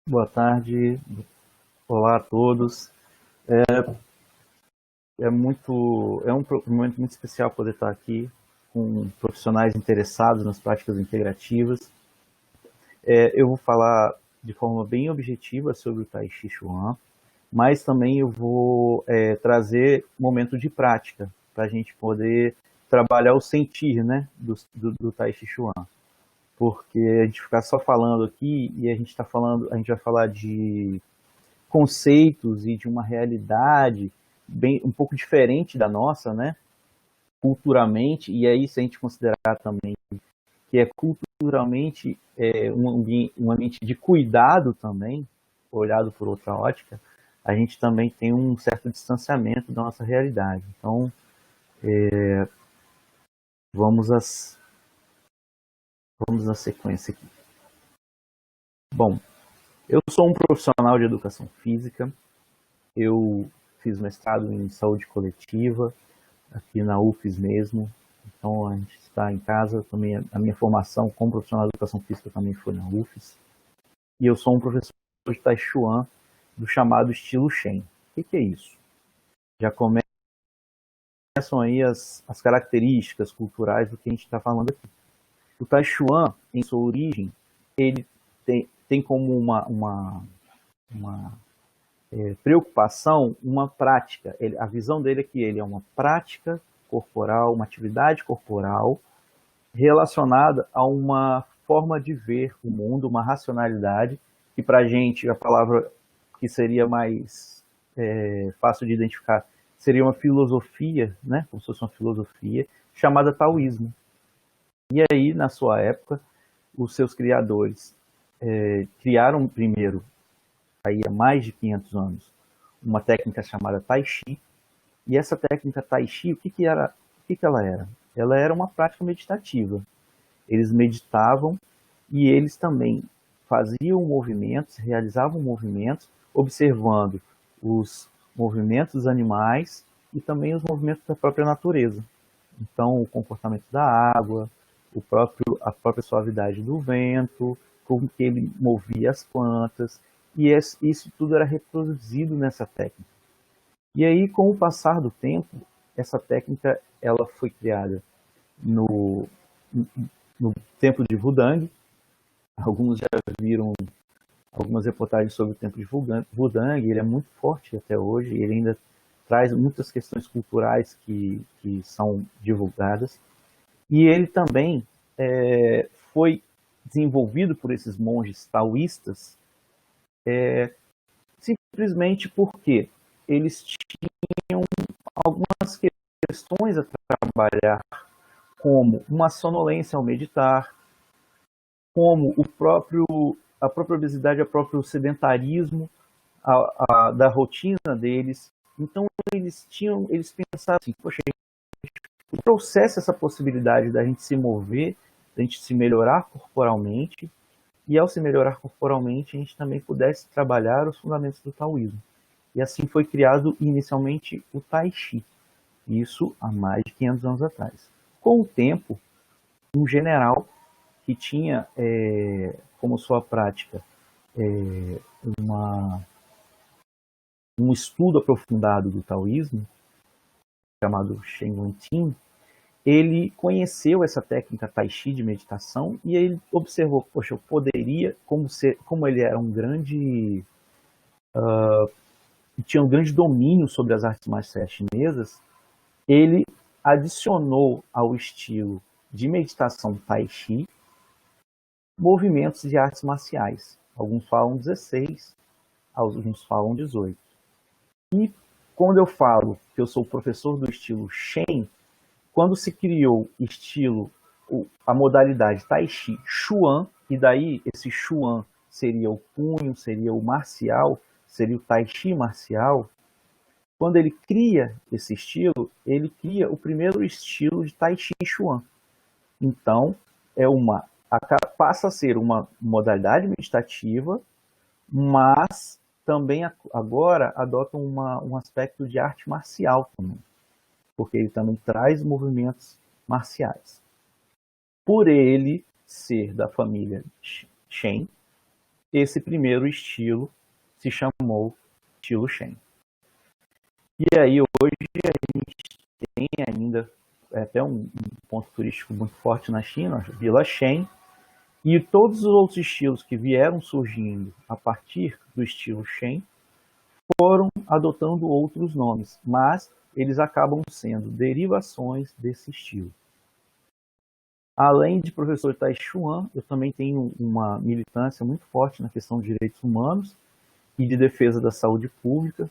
Boa tarde, olá a todos. É um momento muito especial poder estar aqui com profissionais interessados nas práticas integrativas. Eu vou falar de forma bem objetiva sobre o Tai Chi Chuan, mas também eu vou trazer momento de prática para a gente poder trabalhar o sentir, né, do Tai Chi Chuan. Porque a gente ficar só falando aqui e a gente vai falar de conceitos e de uma realidade bem um pouco diferente da nossa, né? Culturalmente, e aí se a gente considerar também que é culturalmente um ambiente de cuidado também, olhado por outra ótica, a gente também tem um certo distanciamento da nossa realidade. Então, vamos às vamos na sequência aqui. Bom, eu sou um profissional de educação física, eu fiz mestrado em saúde coletiva, aqui na UFES mesmo. Então a gente está em casa, também a minha formação como profissional de educação física também foi na UFES. E eu sou um professor de Tai Chuan do chamado estilo Shen. O que é isso? Já começam aí as características culturais do que a gente está falando aqui. O Tai Chuan, em sua origem, ele tem como uma preocupação uma prática. A visão dele é que ele é uma prática corporal, uma atividade corporal relacionada a uma forma de ver o mundo, uma racionalidade, que para a gente a palavra que seria mais fácil de identificar seria uma filosofia, né? Como se fosse uma filosofia, chamada taoísmo. E aí, na sua época, os seus criadores criaram primeiro, aí há mais de 500 anos, uma técnica chamada Tai Chi. E essa técnica Tai Chi, o que ela era? Ela era uma prática meditativa. Eles meditavam e eles também faziam movimentos, realizavam movimentos, observando os movimentos dos animais e também os movimentos da própria natureza. Então, o comportamento da água, a própria suavidade do vento, como que ele movia as plantas, e isso tudo era reproduzido nessa técnica. E aí, com o passar do tempo, essa técnica ela foi criada no, no templo de Wudang. Alguns já viram algumas reportagens sobre o templo de Wudang. Ele é muito forte até hoje, ele ainda traz muitas questões culturais que são divulgadas. E ele também foi desenvolvido por esses monges taoístas simplesmente porque eles tinham algumas questões a trabalhar, como uma sonolência ao meditar, como a própria obesidade, o próprio sedentarismo da rotina deles. Então eles pensaram assim, poxa, se trouxesse essa possibilidade da gente se mover, da gente se melhorar corporalmente, e ao se melhorar corporalmente, a gente também pudesse trabalhar os fundamentos do taoísmo. E assim foi criado inicialmente o Tai Chi, isso há mais de 500 anos atrás. Com o tempo, um general que tinha como sua prática um estudo aprofundado do taoísmo, chamado Shen Wenting, ele conheceu essa técnica Tai Chi de meditação e ele observou, poxa, eu poderia, como ele era um grande tinha um grande domínio sobre as artes marciais chinesas, ele adicionou ao estilo de meditação Tai Chi movimentos de artes marciais. Alguns falam 16, alguns falam 18. E quando eu falo que eu sou professor do estilo Shen, quando se criou a modalidade Tai Chi Chuan, e daí esse Chuan seria o punho, seria o marcial, seria o Tai Chi marcial, quando ele cria esse estilo, ele cria o primeiro estilo de Tai Chi Chuan. Então, passa a ser uma modalidade meditativa, mas também agora adota um aspecto de arte marcial também, porque ele também traz movimentos marciais. Por ele ser da família Shen, esse primeiro estilo se chamou estilo Shen. E aí hoje a gente tem ainda até um ponto turístico muito forte na China, a Vila Shen, e todos os outros estilos que vieram surgindo a partir do estilo Shen foram adotando outros nomes, mas eles acabam sendo derivações desse estilo. Além de professor Tai Chuan, eu também tenho uma militância muito forte na questão de direitos humanos e de defesa da saúde pública,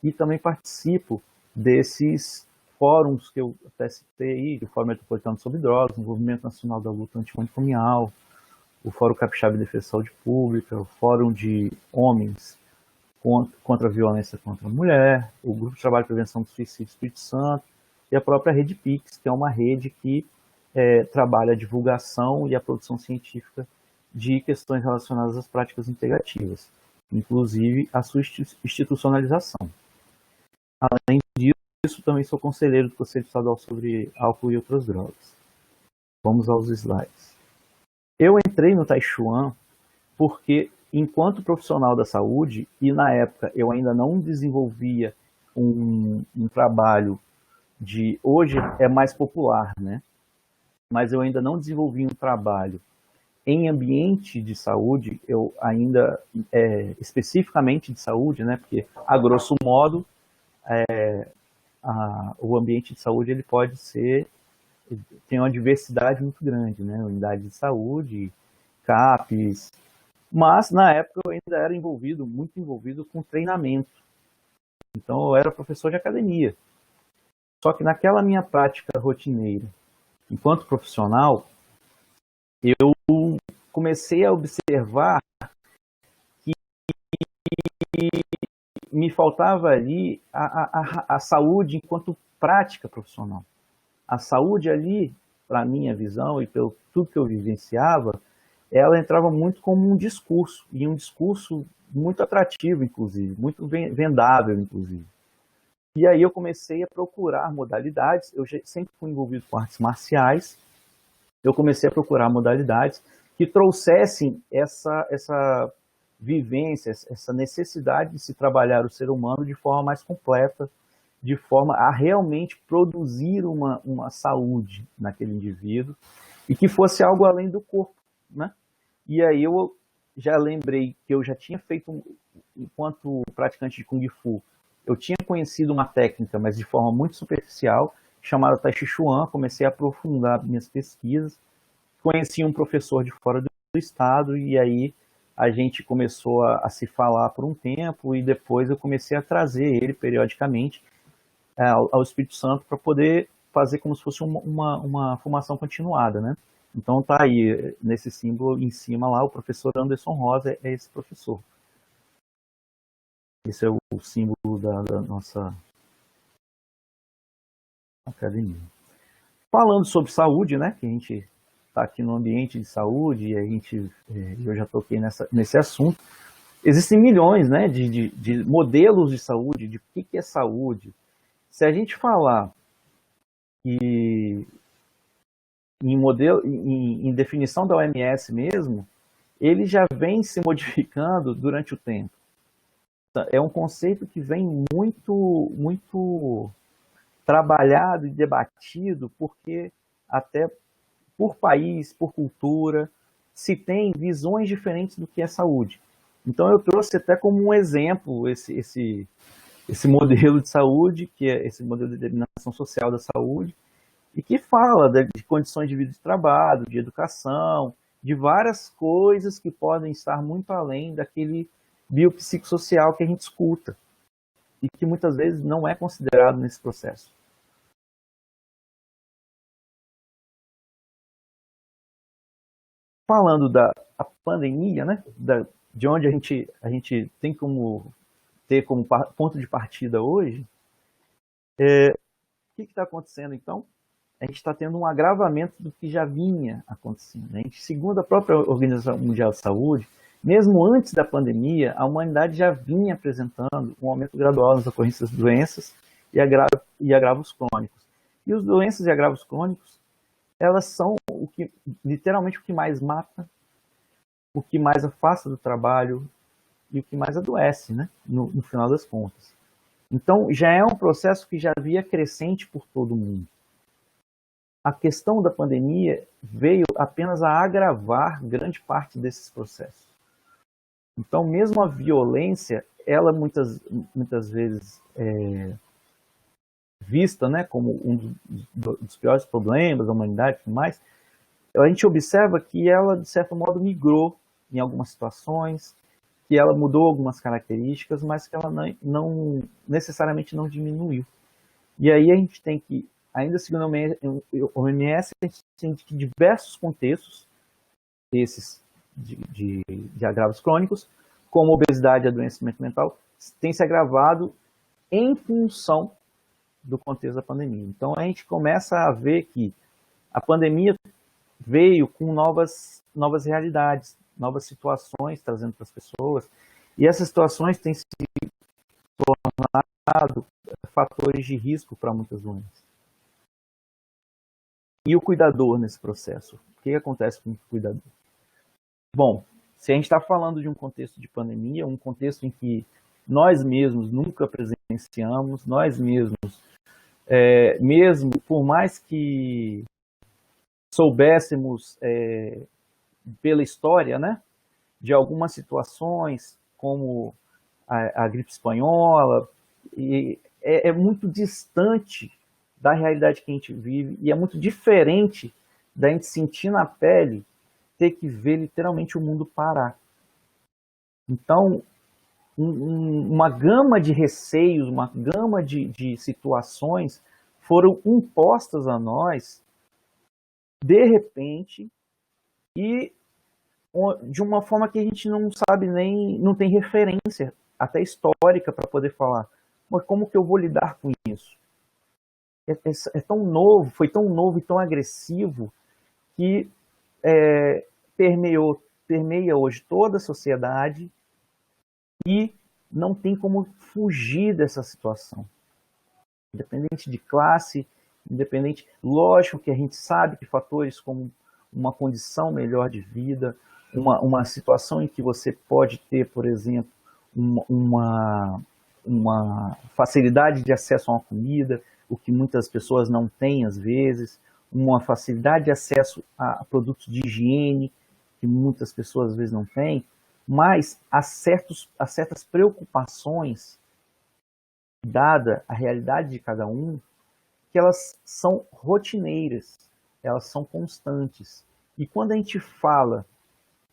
e também participo desses fóruns que eu até citei aí, o Fórum Metropolitano sobre Drogas, o Movimento Nacional da Luta Antimanicomial, o Fórum Capixaba de Defesa da Saúde Pública, o Fórum de Homens contra a Violência contra a Mulher, o Grupo de Trabalho de Prevenção do Suicídio do Espírito Santo e a própria Rede Pix, que é uma rede que trabalha a divulgação e a produção científica de questões relacionadas às práticas integrativas, inclusive a sua institucionalização. Além disso, também sou conselheiro do Conselho Estadual sobre Álcool e Outras Drogas. Vamos aos slides. Eu entrei no Tai Chuan porque, enquanto profissional da saúde, e na época eu ainda não desenvolvia um trabalho de... Hoje é mais popular, né? Mas eu ainda não desenvolvi um trabalho em ambiente de saúde, eu ainda, especificamente de saúde, né? Porque, a grosso modo, o ambiente de saúde ele pode ser, tem uma diversidade muito grande, né? Unidade de saúde, CAPs, mas na época eu ainda era muito envolvido com treinamento. Então eu era professor de academia. Só que naquela minha prática rotineira, enquanto profissional, eu comecei a observar que me faltava ali a saúde enquanto prática profissional. A saúde ali, para a minha visão e pelo tudo que eu vivenciava, ela entrava muito como um discurso, e um discurso muito atrativo, inclusive, muito vendável, inclusive. E aí eu comecei a procurar modalidades, eu sempre fui envolvido com artes marciais, eu comecei a procurar modalidades que trouxessem essa vivência, essa necessidade de se trabalhar o ser humano de forma mais completa, de forma a realmente produzir uma saúde naquele indivíduo, e que fosse algo além do corpo, né? E aí eu já lembrei que eu já tinha feito, enquanto praticante de Kung Fu, eu tinha conhecido uma técnica, mas de forma muito superficial, chamada Tai Chi Chuan, comecei a aprofundar minhas pesquisas, conheci um professor de fora do estado, e aí a gente começou a se falar por um tempo, e depois eu comecei a trazer ele periodicamente ao Espírito Santo para poder fazer como se fosse uma formação continuada, né? Então tá aí, nesse símbolo em cima lá, o professor Anderson Rosa é esse professor. Esse é o símbolo da nossa academia. Falando sobre saúde, né, que a gente está aqui no ambiente de saúde, e eu já toquei nesse assunto, existem milhões, né, de modelos de saúde, de o que é saúde. Se a gente falar que em definição da OMS mesmo, ele já vem se modificando durante o tempo. É um conceito que vem muito trabalhado e debatido, porque até por país, por cultura, se tem visões diferentes do que é saúde. Então eu trouxe até como um exemplo esse modelo de saúde, que é esse modelo de determinação social da saúde, e que fala de condições de vida de trabalho, de educação, de várias coisas que podem estar muito além daquele biopsicossocial que a gente escuta, e que muitas vezes não é considerado nesse processo. Falando da pandemia, né, de onde a gente tem como ter como ponto de partida hoje, o que está acontecendo então? A gente está tendo um agravamento do que já vinha acontecendo. A gente, segundo a própria Organização Mundial de Saúde, mesmo antes da pandemia, a humanidade já vinha apresentando um aumento gradual nas ocorrências de doenças e agravos crônicos. E as doenças e agravos crônicos, elas são literalmente o que mais mata, o que mais afasta do trabalho e o que mais adoece, né? No final das contas. Então, já é um processo que já havia crescente por todo mundo. A questão da pandemia veio apenas a agravar grande parte desses processos. Então, mesmo a violência, ela muitas vezes vista, né, como um dos piores problemas da humanidade e tudo mais, a gente observa que ela, de certo modo, migrou em algumas situações, que ela mudou algumas características, mas que ela não necessariamente não diminuiu. E aí a gente tem que, ainda segundo o OMS, a gente tem que diversos contextos, esses de agravos crônicos, como obesidade e adoecimento mental, tem se agravado em função do contexto da pandemia. Então a gente começa a ver que a pandemia veio com novas realidades, novas situações trazendo para as pessoas, e essas situações têm se tornado fatores de risco para muitas doenças. E o cuidador nesse processo? O que acontece com o cuidador? Bom, se a gente está falando de um contexto de pandemia, um contexto em que nós mesmos nunca presenciamos, nós mesmos, mesmo por mais que soubéssemos pela história, né, de algumas situações, como a gripe espanhola, e é muito distante da realidade que a gente vive, e é muito diferente da gente sentir na pele ter que ver literalmente o mundo parar. Então, uma gama de receios, uma gama de situações foram impostas a nós de repente e de uma forma que a gente não sabe nem, não tem referência até histórica para poder falar. Mas como que eu vou lidar com isso? É tão novo, foi tão novo e tão agressivo que permeia hoje toda a sociedade e não tem como fugir dessa situação. Independente de classe, independente, lógico que a gente sabe que fatores como uma condição melhor de vida, uma situação em que você pode ter, por exemplo, uma facilidade de acesso a uma comida, o que muitas pessoas não têm às vezes, uma facilidade de acesso a produtos de higiene, que muitas pessoas às vezes não têm, mas há certas preocupações, dada a realidade de cada um, que elas são rotineiras, elas são constantes. E quando a gente fala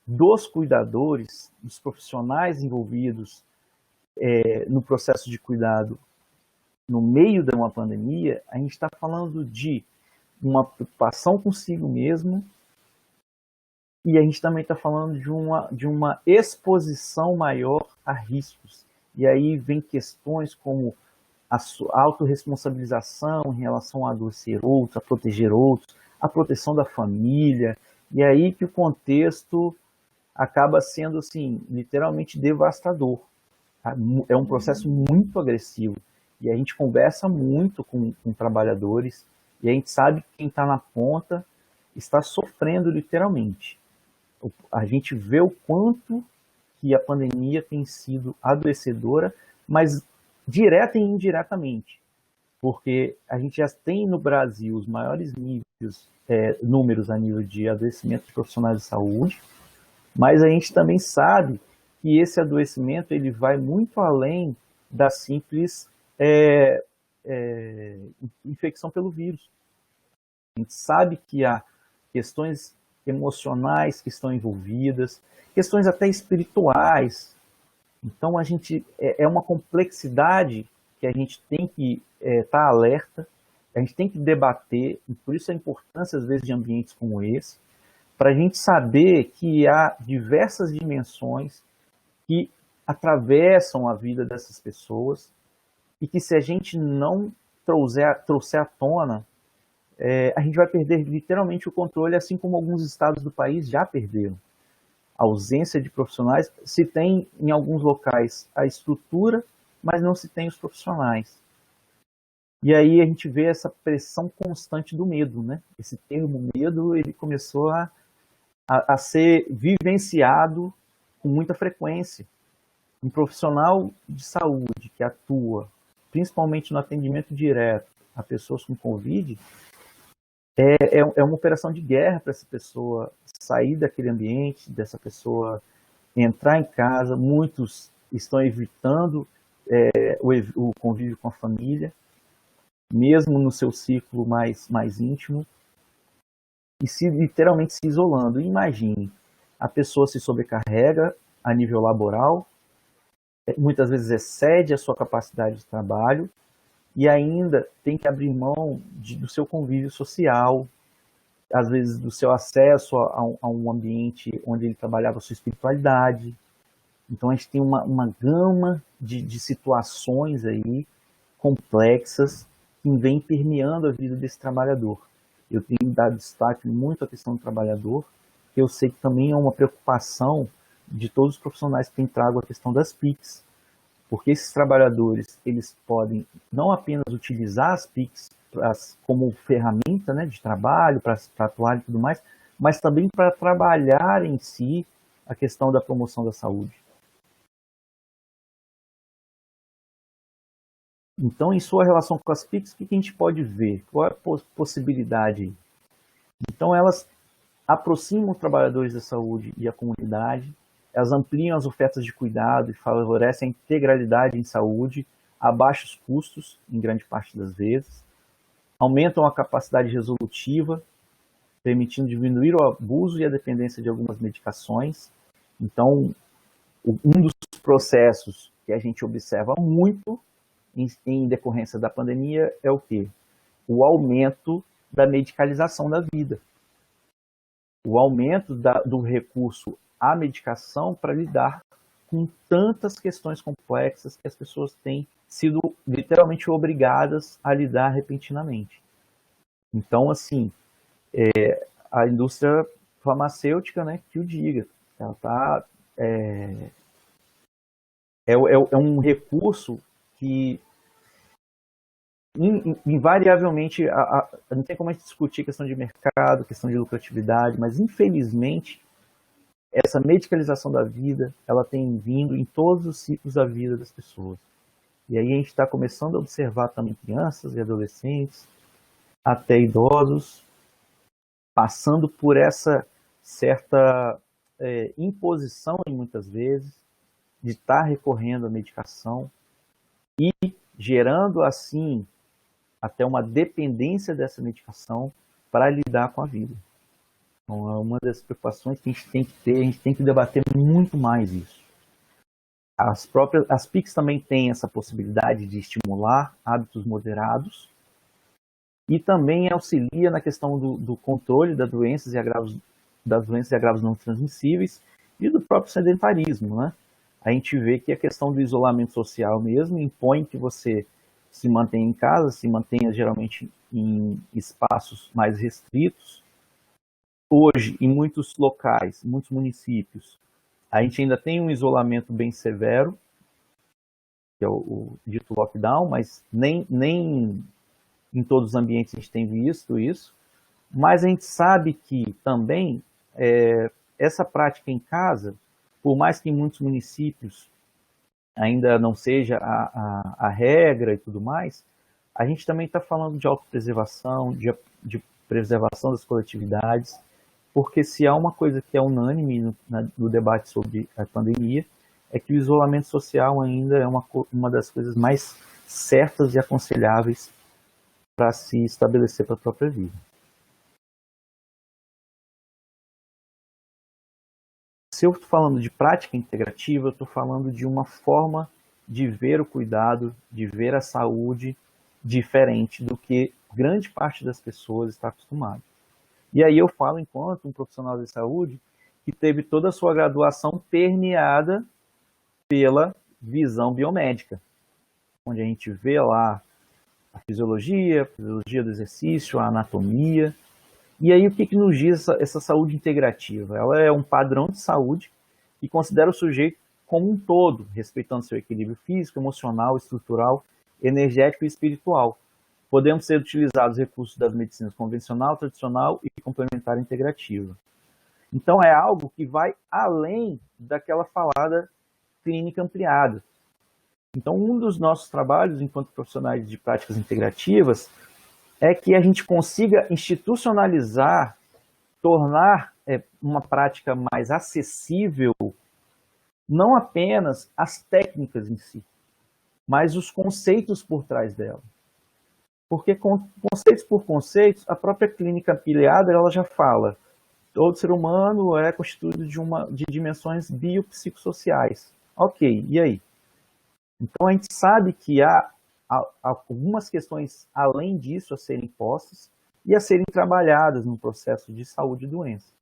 dos cuidadores, dos profissionais envolvidos no processo de cuidado no meio de uma pandemia, a gente está falando de uma preocupação consigo mesmo e a gente também está falando de uma exposição maior a riscos. E aí vem questões como a autorresponsabilização em relação a adoecer outros, a proteger outros, a proteção da família, e aí que o contexto acaba sendo, assim, literalmente devastador. É um processo muito agressivo, e a gente conversa muito com trabalhadores, e a gente sabe que quem está na ponta está sofrendo literalmente. A gente vê o quanto que a pandemia tem sido adoecedora, mas direta e indiretamente, porque a gente já tem no Brasil os maiores números a nível de adoecimento de profissionais de saúde, mas a gente também sabe que esse adoecimento ele vai muito além da simples infecção pelo vírus. A gente sabe que há questões emocionais que estão envolvidas, questões até espirituais. Então, é uma complexidade que a gente tem que estar alerta, a gente tem que debater, e por isso a importância, às vezes, de ambientes como esse, para a gente saber que há diversas dimensões que atravessam a vida dessas pessoas e que se a gente não trouxer à tona, a gente vai perder literalmente o controle, assim como alguns estados do país já perderam. A ausência de profissionais, se tem em alguns locais a estrutura, mas não se tem os profissionais. E aí a gente vê essa pressão constante do medo, né? Esse termo medo, ele começou a a ser vivenciado com muita frequência. Um profissional de saúde que atua, principalmente no atendimento direto a pessoas com Covid, é uma operação de guerra para essa pessoa sair daquele ambiente, dessa pessoa entrar em casa. Muitos estão evitando o convívio com a família, mesmo no seu ciclo mais íntimo, e literalmente se isolando. Imagine, a pessoa se sobrecarrega a nível laboral, muitas vezes excede a sua capacidade de trabalho, e ainda tem que abrir mão do seu convívio social, às vezes do seu acesso a um ambiente onde ele trabalhava a sua espiritualidade. Então a gente tem uma gama de situações aí complexas que vem permeando a vida desse trabalhador. Eu tenho dado destaque muito à questão do trabalhador, que eu sei que também é uma preocupação de todos os profissionais que têm trago a questão das PICs, porque esses trabalhadores, eles podem não apenas utilizar as PICs como ferramenta, né, de trabalho, para atuar e tudo mais, mas também para trabalhar em si a questão da promoção da saúde. Então, em sua relação com as PICs, o que a gente pode ver? Qual é a possibilidade? Então, elas aproximam os trabalhadores da saúde e a comunidade, elas ampliam as ofertas de cuidado e favorecem a integralidade em saúde a baixos custos, em grande parte das vezes, aumentam a capacidade resolutiva, permitindo diminuir o abuso e a dependência de algumas medicações. Então, um dos processos que a gente observa muito em decorrência da pandemia é o quê? O aumento da medicalização da vida. O aumento do recurso à medicação para lidar com tantas questões complexas que as pessoas têm sido literalmente obrigadas a lidar repentinamente. Então, assim, a indústria farmacêutica, né, que o diga, ela está um recurso que invariavelmente não tem como a gente discutir questão de mercado, questão de lucratividade, mas infelizmente essa medicalização da vida, ela tem vindo em todos os ciclos da vida das pessoas. E aí a gente está começando a observar também crianças e adolescentes, até idosos, passando por essa certa imposição, muitas vezes, de estar recorrendo à medicação e gerando, assim, até uma dependência dessa medicação para lidar com a vida. Então, é uma das preocupações que a gente tem que ter, a gente tem que debater muito mais isso. As PICs também têm essa possibilidade de estimular hábitos moderados e também auxilia na questão do controle das doenças e agravos não transmissíveis e do próprio sedentarismo, né? A gente vê que a questão do isolamento social mesmo impõe que você se mantenha em casa, se mantenha geralmente em espaços mais restritos. Hoje, em muitos locais, muitos municípios, a gente ainda tem um isolamento bem severo, que é o dito lockdown, mas nem em todos os ambientes a gente tem visto isso. Mas a gente sabe que também essa prática em casa, por mais que em muitos municípios ainda não seja a regra e tudo mais, a gente também está falando de autopreservação, de preservação das coletividades, porque se há uma coisa que é unânime no debate sobre a pandemia, é que o isolamento social ainda é uma das coisas mais certas e aconselháveis para se estabelecer para a própria vida. Se eu estou falando de prática integrativa, eu estou falando de uma forma de ver o cuidado, de ver a saúde diferente do que grande parte das pessoas está acostumada. E aí eu falo enquanto um profissional de saúde que teve toda a sua graduação permeada pela visão biomédica, onde a gente vê lá a fisiologia do exercício, a anatomia. E aí o que nos diz essa saúde integrativa? Ela é um padrão de saúde que considera o sujeito como um todo, respeitando seu equilíbrio físico, emocional, estrutural, energético e espiritual. Podemos ser utilizados recursos das medicinas convencional, tradicional e complementar integrativa. Então, é algo que vai além daquela falada clínica ampliada. Então, um dos nossos trabalhos, enquanto profissionais de práticas integrativas, é que a gente consiga institucionalizar, tornar uma prática mais acessível, não apenas as técnicas em si, mas os conceitos por trás dela. Porque conceitos por conceitos, a própria clínica ampliada ela já fala, todo ser humano é constituído de dimensões biopsicossociais. Ok, e aí? Então a gente sabe que há algumas questões além disso a serem postas e a serem trabalhadas no processo de saúde e doença.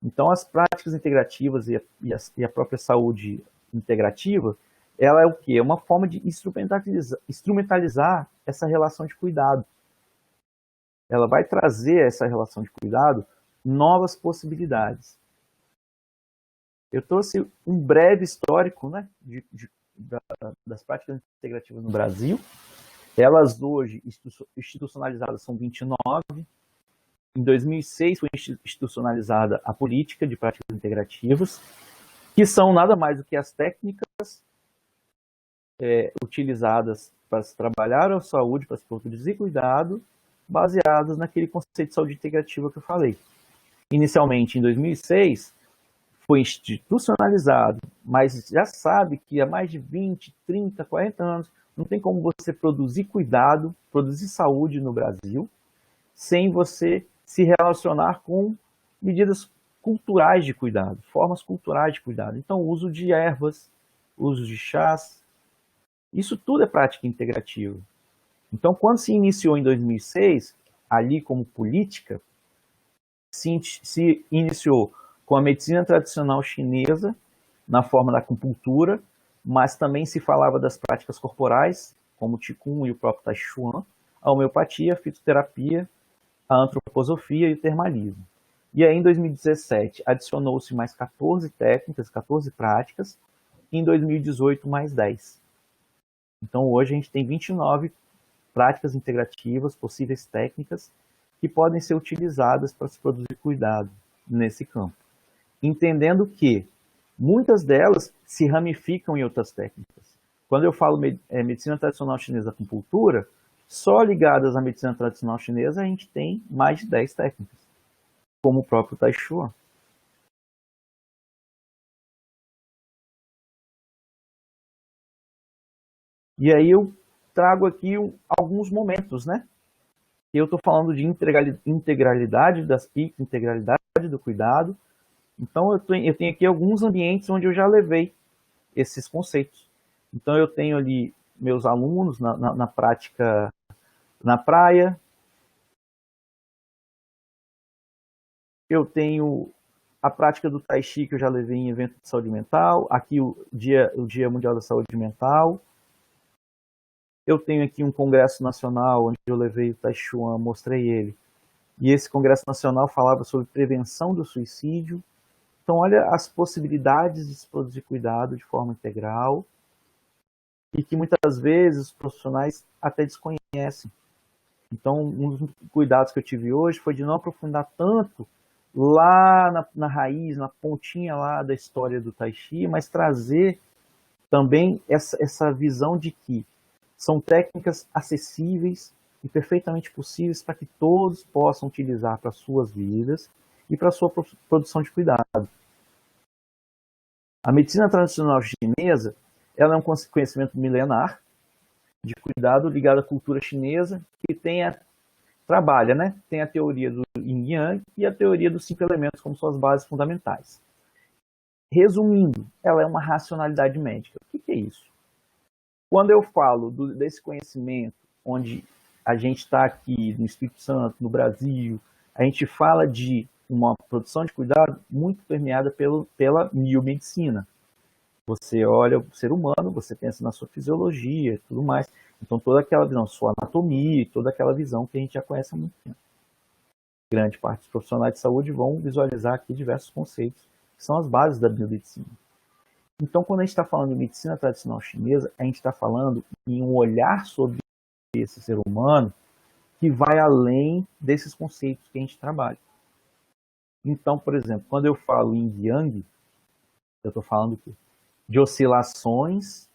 Então as práticas integrativas e a própria saúde integrativa, ela é o quê? É uma forma de instrumentalizar essa relação de cuidado. Ela vai trazer a essa relação de cuidado novas possibilidades. Eu trouxe um breve histórico, né, das práticas integrativas no Brasil. Elas hoje institucionalizadas são 29. Em 2006 foi institucionalizada a política de práticas integrativas, que são nada mais do que as técnicas utilizadas para se trabalhar a saúde, para se produzir cuidado, baseadas naquele conceito de saúde integrativa que eu falei. Inicialmente, em 2006, foi institucionalizado, mas já sabe que há mais de 20, 30, 40 anos não tem como você produzir cuidado, produzir saúde no Brasil, sem você se relacionar com medidas culturais de cuidado, formas culturais de cuidado. Então, o uso de ervas, uso de chás, isso tudo é prática integrativa. Então, quando se iniciou em 2006, ali como política, se iniciou com a medicina tradicional chinesa, na forma da acupuntura, mas também se falava das práticas corporais, como o Qigong e o próprio Tai Chuan, a homeopatia, a fitoterapia, a antroposofia e o termalismo. E aí, em 2017, adicionou-se mais 14 técnicas, 14 práticas, e em 2018, mais 10. Então, hoje a gente tem 29 práticas integrativas, possíveis técnicas, que podem ser utilizadas para se produzir cuidado nesse campo. Entendendo que muitas delas se ramificam em outras técnicas. Quando eu falo medicina tradicional chinesa acupuntura, só ligadas à medicina tradicional chinesa a gente tem mais de 10 técnicas, como o próprio Tai Chuan. E aí eu trago aqui alguns momentos, né? Eu estou falando de integralidade das PICs, integralidade do cuidado. Então eu tenho aqui alguns ambientes onde eu já levei esses conceitos. Então eu tenho ali meus alunos na prática na praia. Eu tenho a prática do Tai Chi que eu já levei em evento de saúde mental. Aqui o Dia Mundial da Saúde Mental. Eu tenho aqui um congresso nacional onde eu levei o Tai Chuan, mostrei ele. E esse congresso nacional falava sobre prevenção do suicídio. Então, olha as possibilidades de se produzir cuidado de forma integral e que muitas vezes os profissionais até desconhecem. Então, um dos cuidados que eu tive hoje foi de não aprofundar tanto lá na raiz, na pontinha lá da história do Tai Chi, mas trazer também essa visão de que são técnicas acessíveis e perfeitamente possíveis para que todos possam utilizar para suas vidas e para a sua produção de cuidado. A medicina tradicional chinesa ela é um conhecimento milenar de cuidado ligado à cultura chinesa que trabalha, né? Tem a teoria do Yin Yang e a teoria dos 5 elementos como suas bases fundamentais. Resumindo, ela é uma racionalidade médica. O que é isso? Quando eu falo desse conhecimento, onde a gente está aqui no Espírito Santo, no Brasil, a gente fala de uma produção de cuidado muito permeada pela biomedicina. Você olha o ser humano, você pensa na sua fisiologia e tudo mais. Então, toda aquela visão, sua anatomia, toda aquela visão que a gente já conhece há muito tempo. Grande parte dos profissionais de saúde vão visualizar aqui diversos conceitos, que são as bases da biomedicina. Então, quando a gente está falando de medicina tradicional chinesa, a gente está falando em um olhar sobre esse ser humano que vai além desses conceitos que a gente trabalha. Então, por exemplo, quando eu falo yin yang, eu estou falando de oscilações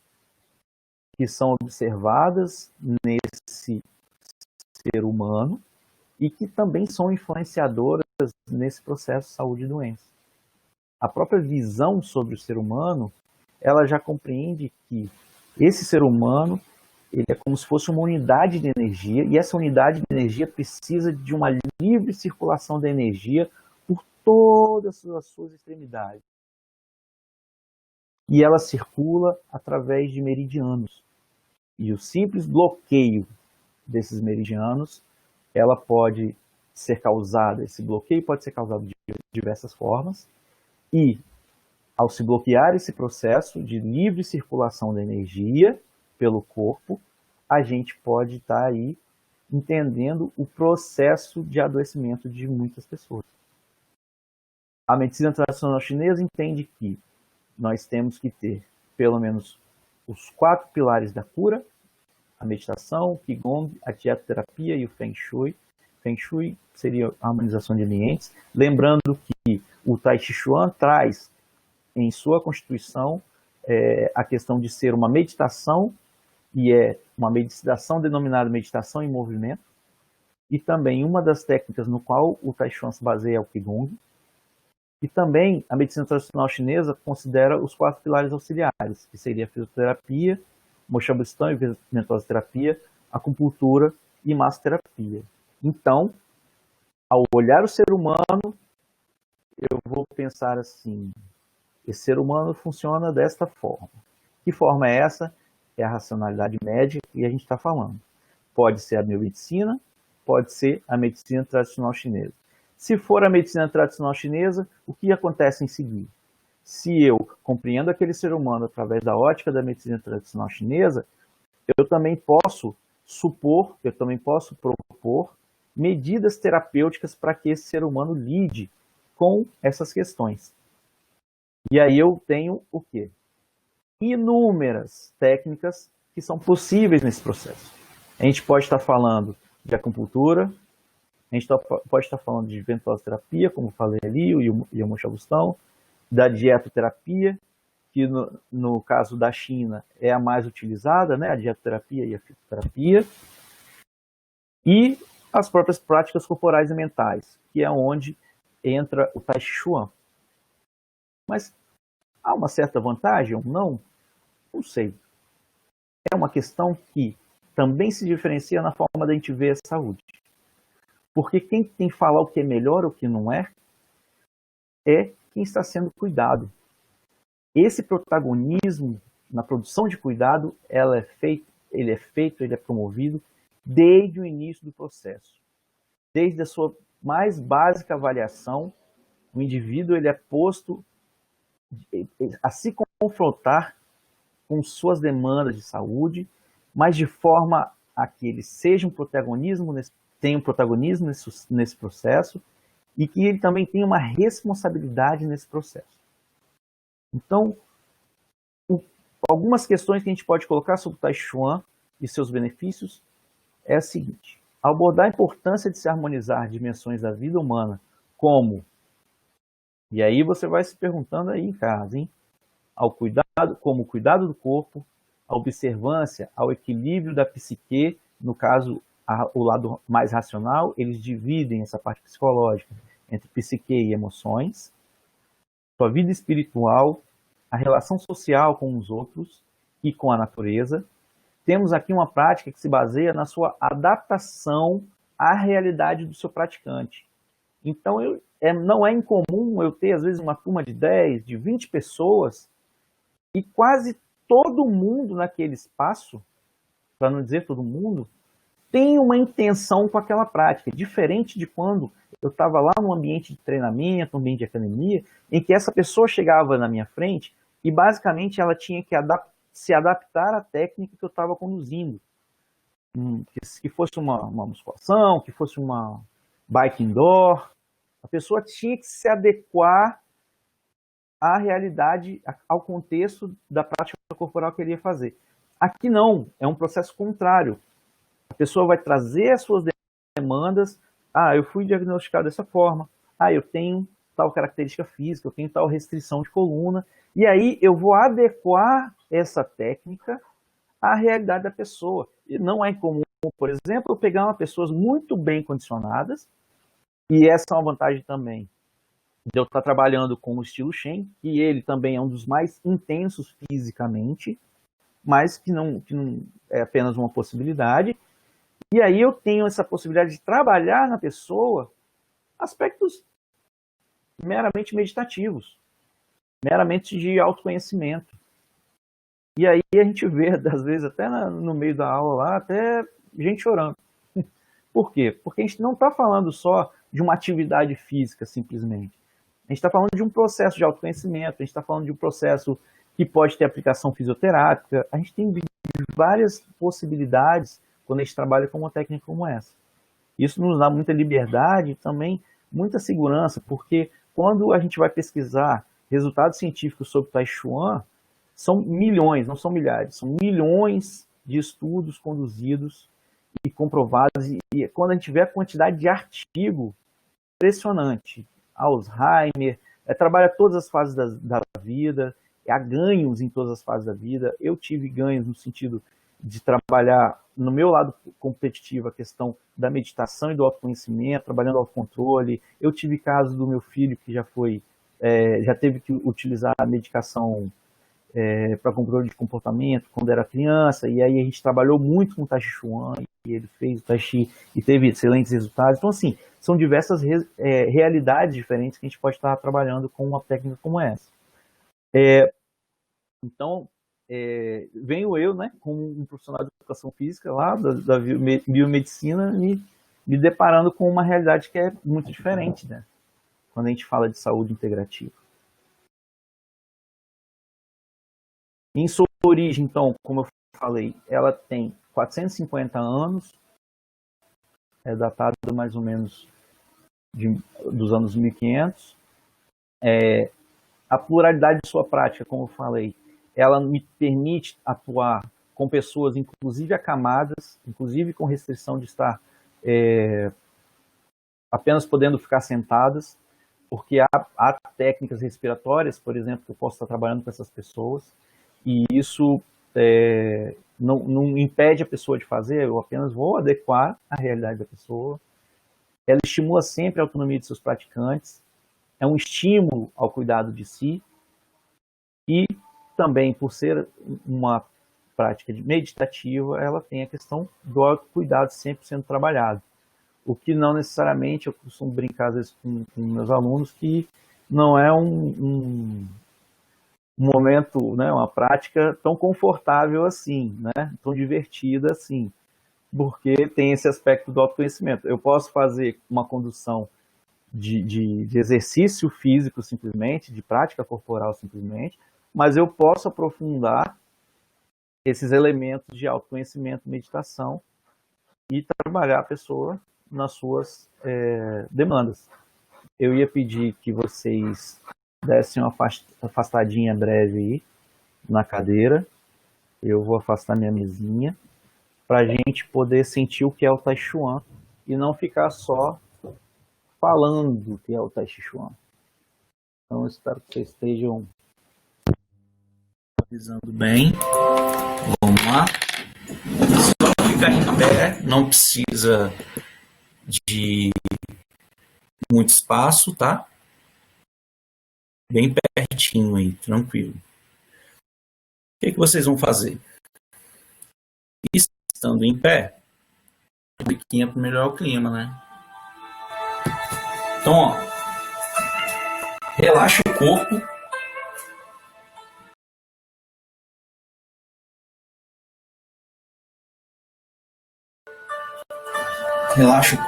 que são observadas nesse ser humano e que também são influenciadoras nesse processo de saúde e doença. A própria visão sobre o ser humano, ela já compreende que esse ser humano, ele é como se fosse uma unidade de energia, e essa unidade de energia precisa de uma livre circulação da energia por todas as suas extremidades. E ela circula através de meridianos. E o simples bloqueio desses meridianos, ela pode ser causada, esse bloqueio pode ser causado de diversas formas, e ao se bloquear esse processo de livre circulação da energia pelo corpo, a gente pode estar aí entendendo o processo de adoecimento de muitas pessoas. A medicina tradicional chinesa entende que nós temos que ter pelo menos os 4 pilares da cura: a meditação, o Qigong, a dietoterapia e o Feng Shui. Feng Shui seria a harmonização de ambientes. Lembrando que o Tai Chi Chuan traz em sua constituição a questão de ser uma meditação, e é uma meditação denominada meditação em movimento, e também uma das técnicas no qual o Tai Chuan se baseia é o Qigong. E também a medicina tradicional chinesa considera os 4 pilares auxiliares, que seria a fisioterapia, moxabustão e ventosoterapia, acupuntura e massoterapia. Então, ao olhar o ser humano, eu vou pensar assim: esse ser humano funciona desta forma. Que forma é essa? É a racionalidade médica que a gente está falando. Pode ser a biomedicina, pode ser a medicina tradicional chinesa. Se for a medicina tradicional chinesa, o que acontece em seguida? Se eu compreendo aquele ser humano através da ótica da medicina tradicional chinesa, eu também posso supor, eu também posso propor medidas terapêuticas para que esse ser humano lide com essas questões. E aí eu tenho o quê? Inúmeras técnicas que são possíveis nesse processo. A gente pode estar falando de acupuntura, a gente pode estar falando de ventosoterapia, como falei ali, e o moxabustão, da dietoterapia, que no caso da China é a mais utilizada, né, a dietoterapia e a fitoterapia, e as próprias práticas corporais e mentais, que é onde entra o Tai Chi Chuan. Mas há uma certa vantagem ou não? Não sei. É uma questão que também se diferencia na forma da gente ver a saúde. Porque quem tem que falar o que é melhor ou o que não é quem está sendo cuidado. Esse protagonismo na produção de cuidado, ele é promovido desde o início do processo. Desde a sua mais básica avaliação, o indivíduo ele é posto a se confrontar com suas demandas de saúde, mas de forma a que ele seja tenha um protagonismo nesse processo, e que ele também tenha uma responsabilidade nesse processo. Então, algumas questões que a gente pode colocar sobre o Tai Chi Chuan e seus benefícios é a seguinte: ao abordar a importância de se harmonizar dimensões da vida humana, e aí você vai se perguntando aí em casa, hein? Como o cuidado do corpo, a observância ao equilíbrio da psique, no caso, o lado mais racional, eles dividem essa parte psicológica entre psique e emoções, sua vida espiritual, a relação social com os outros e com a natureza. Temos aqui uma prática que se baseia na sua adaptação à realidade do seu praticante. Então, não é incomum eu ter, às vezes, uma turma de 10, de 20 pessoas, e quase todo mundo naquele espaço, para não dizer todo mundo, tem uma intenção com aquela prática, diferente de quando eu estava lá no ambiente de treinamento, no ambiente de academia, em que essa pessoa chegava na minha frente e basicamente ela tinha que se adaptar à técnica que eu estava conduzindo. Que fosse uma musculação, que fosse uma bike indoor, a pessoa tinha que se adequar à realidade, ao contexto da prática corporal que ele ia fazer. Aqui não, é um processo contrário. A pessoa vai trazer as suas demandas. Eu fui diagnosticado dessa forma. Eu tenho tal característica física, eu tenho tal restrição de coluna, e aí eu vou adequar essa técnica à realidade da pessoa. E não é comum, por exemplo, eu pegar uma pessoas muito bem condicionadas, e essa é uma vantagem também de eu estar trabalhando com o estilo Shen, que ele também é um dos mais intensos fisicamente, mas que não é apenas uma possibilidade. E aí eu tenho essa possibilidade de trabalhar na pessoa aspectos meramente meditativos, meramente de autoconhecimento. E aí a gente vê, às vezes, até no meio da aula lá, até gente chorando. Por quê? Porque a gente não está falando só de uma atividade física, simplesmente. A gente está falando de um processo de autoconhecimento, a gente está falando de um processo que pode ter aplicação fisioterápica. A gente tem várias possibilidades quando a gente trabalha com uma técnica como essa. Isso nos dá muita liberdade e também muita segurança, porque quando a gente vai pesquisar resultados científicos sobre Tai Chuan, são milhões, não são milhares, são milhões de estudos conduzidos e comprovados, e quando a gente vê a quantidade de artigo impressionante, Alzheimer, trabalha todas as fases da vida, há ganhos em todas as fases da vida. Eu tive ganhos no sentido de trabalhar no meu lado competitivo a questão da meditação e do autoconhecimento, trabalhando autocontrole. Eu tive casos do meu filho que já teve que utilizar a medicação para controle de comportamento quando era criança, e aí a gente trabalhou muito com o Tai Chi Chuan, e ele fez o Tai Chi e teve excelentes resultados. Então, assim, são diversas realidades diferentes que a gente pode estar trabalhando com uma técnica como essa. Então, venho eu, né, como um profissional de educação física lá, da biomedicina, me deparando com uma realidade que é muito diferente, né, quando a gente fala de saúde integrativa. Em sua origem, então, como eu falei, ela tem 450 anos, é datada mais ou menos dos anos 1500. A pluralidade de sua prática, como eu falei, ela me permite atuar com pessoas, inclusive acamadas, inclusive com restrição de estar apenas podendo ficar sentadas, porque há técnicas respiratórias, por exemplo, que eu posso estar trabalhando com essas pessoas, e isso não impede a pessoa de fazer, eu apenas vou adequar a realidade da pessoa. Ela estimula sempre a autonomia de seus praticantes, é um estímulo ao cuidado de si, e também, por ser uma prática meditativa, ela tem a questão do autocuidado sempre sendo trabalhado. O que não necessariamente, eu costumo brincar às vezes com meus alunos, que não é um momento, né, uma prática tão confortável assim, né, tão divertida assim, porque tem esse aspecto do autoconhecimento. Eu posso fazer uma condução de exercício físico simplesmente, de prática corporal simplesmente, mas eu posso aprofundar esses elementos de autoconhecimento, meditação, e trabalhar a pessoa nas suas demandas. Eu ia pedir que vocês dessem uma afastadinha breve aí na cadeira. Eu vou afastar minha mesinha para a gente poder sentir o que é o Tai Chuan e não ficar só falando o que é o Tai Chi Chuan. Então, eu espero que vocês estejam avisando bem. Vamos lá. Só ficar em pé, não precisa de muito espaço, tá? Bem pertinho aí, tranquilo. O que vocês vão fazer? Estando em pé, biquinha para melhorar o clima, né? Então, ó, relaxa o corpo. Relaxa o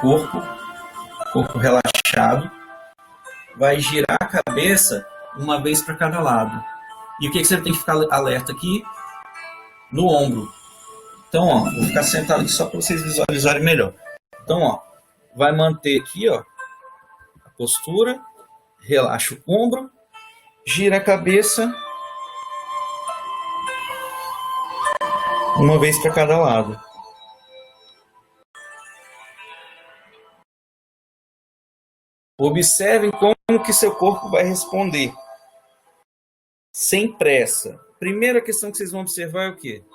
corpo relaxado. Vai girar a cabeça uma vez para cada lado. E o que você tem que ficar alerta aqui? No ombro. Então, ó, vou ficar sentado aqui só para vocês visualizarem melhor. Então, ó, vai manter aqui, ó, a postura, relaxa o ombro, gira a cabeça uma vez para cada lado. Observem como que seu corpo vai responder. Sem pressa. Primeira questão que vocês vão observar é o quê?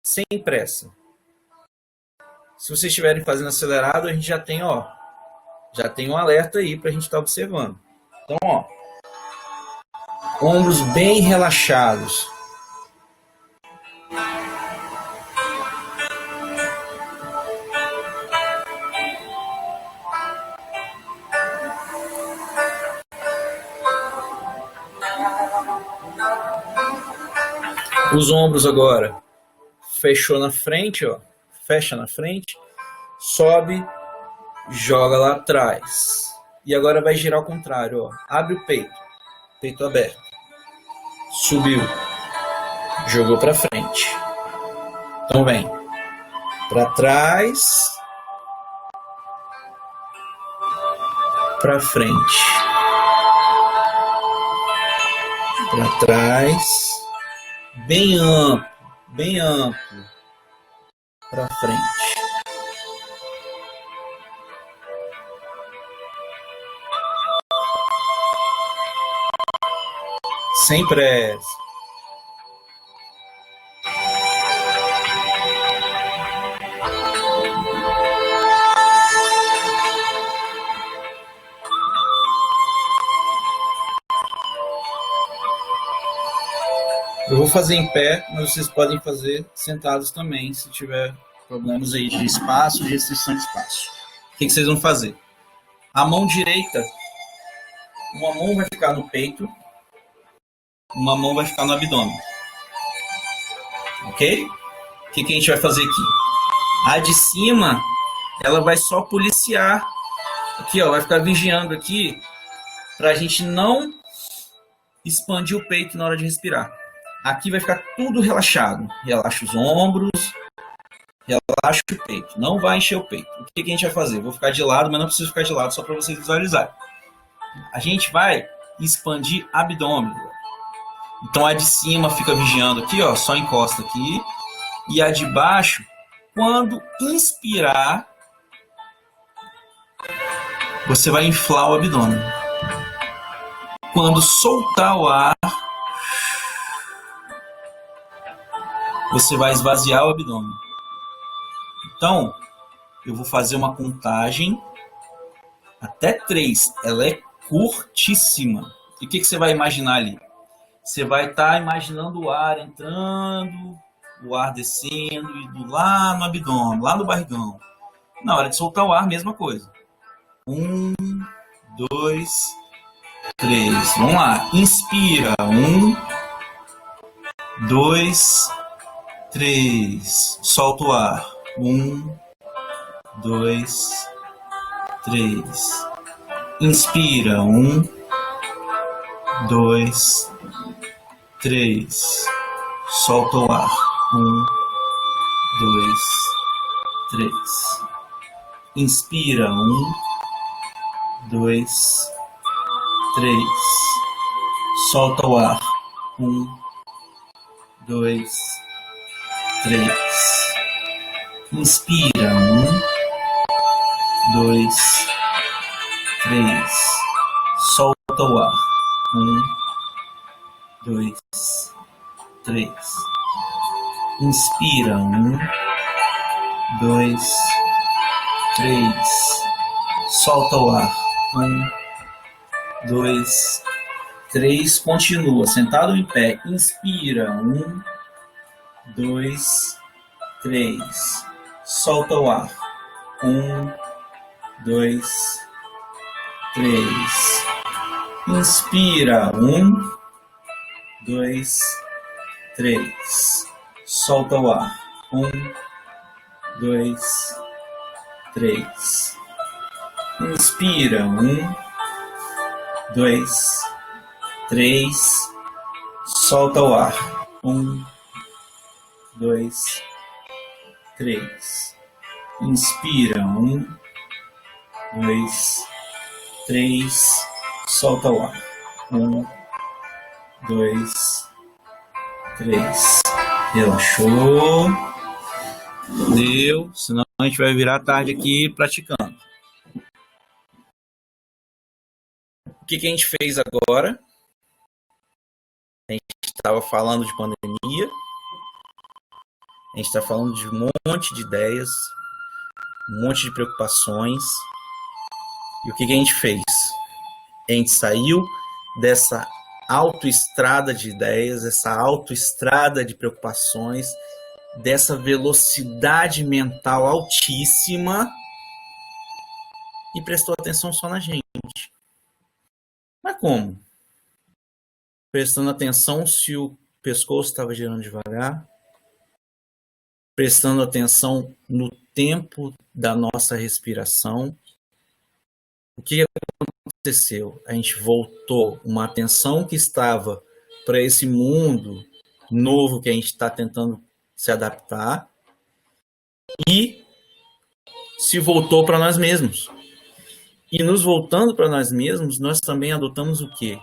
Sem pressa. Se vocês estiverem fazendo acelerado, a gente já tem, já tem um alerta aí para a gente estar observando. Então, ombros bem relaxados. Os ombros agora. Fechou na frente, fecha na frente, sobe, joga lá atrás. E agora vai girar ao contrário, abre o peito, peito aberto. Subiu, jogou para frente. Então vem para trás, para frente, para trás, bem amplo, para frente. Sem pressa. Eu vou fazer em pé, mas vocês podem fazer sentados também, se tiver problemas aí de espaço, de restrição de espaço. O que vocês vão fazer? A mão direita, uma mão vai ficar no peito, uma mão vai ficar no abdômen. Ok? O que a gente vai fazer aqui? A de cima, ela vai só policiar. Aqui, vai ficar vigiando aqui, pra gente não expandir o peito na hora de respirar. Aqui vai ficar tudo relaxado. Relaxa os ombros, relaxa o peito. Não vai encher o peito. O que a gente vai fazer? Vou ficar de lado, mas não preciso ficar de lado, só para vocês visualizarem. A gente vai expandir abdômen. Então a de cima fica vigiando aqui, só encosta aqui. E a de baixo, quando inspirar, você vai inflar o abdômen. Quando soltar o ar, você vai esvaziar o abdômen. Então, eu vou fazer uma contagem até 3. Ela é curtíssima. E o que você vai imaginar ali? Você vai estar imaginando o ar entrando, o ar descendo, indo lá no abdômen, lá no barrigão. Na hora de soltar o ar, mesma coisa. 1, 2, 3. Vamos lá. Inspira. 1, 2, 3. Solta o ar. 1, 2, 3. Inspira. 1, 2, 3. Solta o ar. 1, 2, 3. Inspira. 1, 2, 3. Solta o ar. 1, 2, 3. Inspira. 1, 2, 3. Solta o ar. 1, 2, 3. Inspira. 1, 2, 3. Solta o ar. 1, 2, 3. Continua. Sentado em pé. Inspira. 1, 2, 3. Solta o ar. 1, 2, 3. Inspira. 1, 2, 3. Solta o ar. 1, 2, 3. Inspira. 1, 2, 3. Solta o ar. 1, 2, 3. Inspira. 1, 2, 3. Solta o ar. 1, 2, 3. Relaxou. Deu. Senão a gente vai virar tarde aqui praticando. o que a gente fez agora? A gente estava falando de pandemia, a gente está falando de um monte de ideias, um monte de preocupações. E o que a gente fez? A gente saiu dessa autoestrada de ideias, essa autoestrada de preocupações, dessa velocidade mental altíssima e prestou atenção só na gente. Mas como? Prestando atenção se o pescoço estava girando devagar, prestando atenção no tempo da nossa respiração. O que aconteceu? A gente voltou uma atenção que estava para esse mundo novo que a gente está tentando se adaptar e se voltou para nós mesmos. E nos voltando para nós mesmos, nós também adotamos o quê?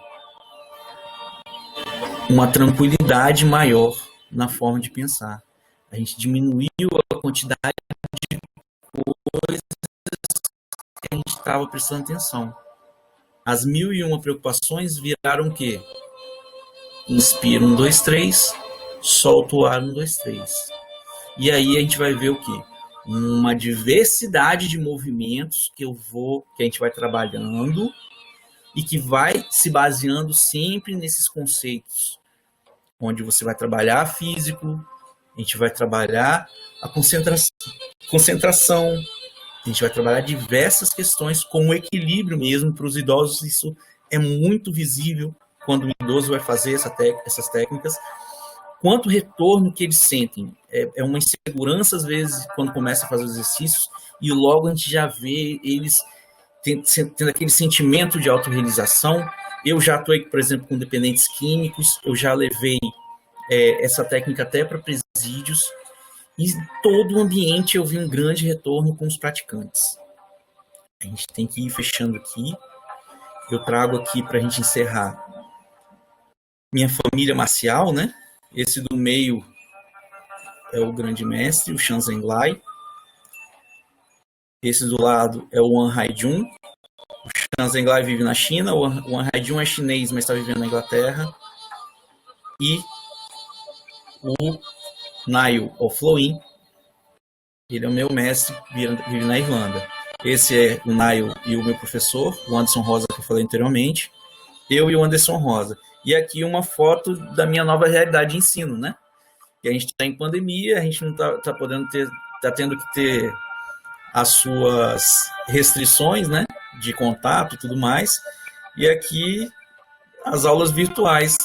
Uma tranquilidade maior na forma de pensar. A gente diminuiu a quantidade de coisas que a gente estava prestando atenção. As 1001 preocupações viraram o quê? Inspira 1, 2, 3, solta o ar 1, 2, 3. E aí a gente vai ver o quê? Uma diversidade de movimentos que a gente vai trabalhando e que vai se baseando sempre nesses conceitos, onde você vai trabalhar físico, a gente vai trabalhar a concentração, a gente vai trabalhar diversas questões, como o equilíbrio mesmo. Para os idosos, isso é muito visível quando o idoso vai fazer essas técnicas. Quanto retorno que eles sentem. É uma insegurança, às vezes, quando começa a fazer os exercícios, e logo a gente já vê eles tendo aquele sentimento de autorrealização. Eu já estou, por exemplo, com dependentes químicos, eu já levei essa técnica até para presídios, e todo o ambiente eu vi um grande retorno com os praticantes. A gente tem que ir fechando aqui. Eu trago aqui para a gente encerrar minha família marcial, né? Esse do meio é o grande mestre, o Shan Zhenglai. Esse do lado é o Wan Haijun. O Shan Zhenglai vive na China, o Wan Haijun é chinês, mas está vivendo na Inglaterra. E o Niall O'Floin, ele é o meu mestre, vive na Irlanda. Esse é o Niall e o meu professor, o Anderson Rosa, que eu falei anteriormente. Eu e o Anderson Rosa. E aqui uma foto da minha nova realidade de ensino, né? Que a gente está em pandemia, a gente não está podendo ter, está tendo que ter as suas restrições, né? De contato e tudo mais. E aqui as aulas virtuais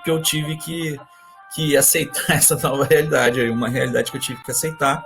que eu tive que aceitar essa nova realidade, uma realidade que eu tive que aceitar.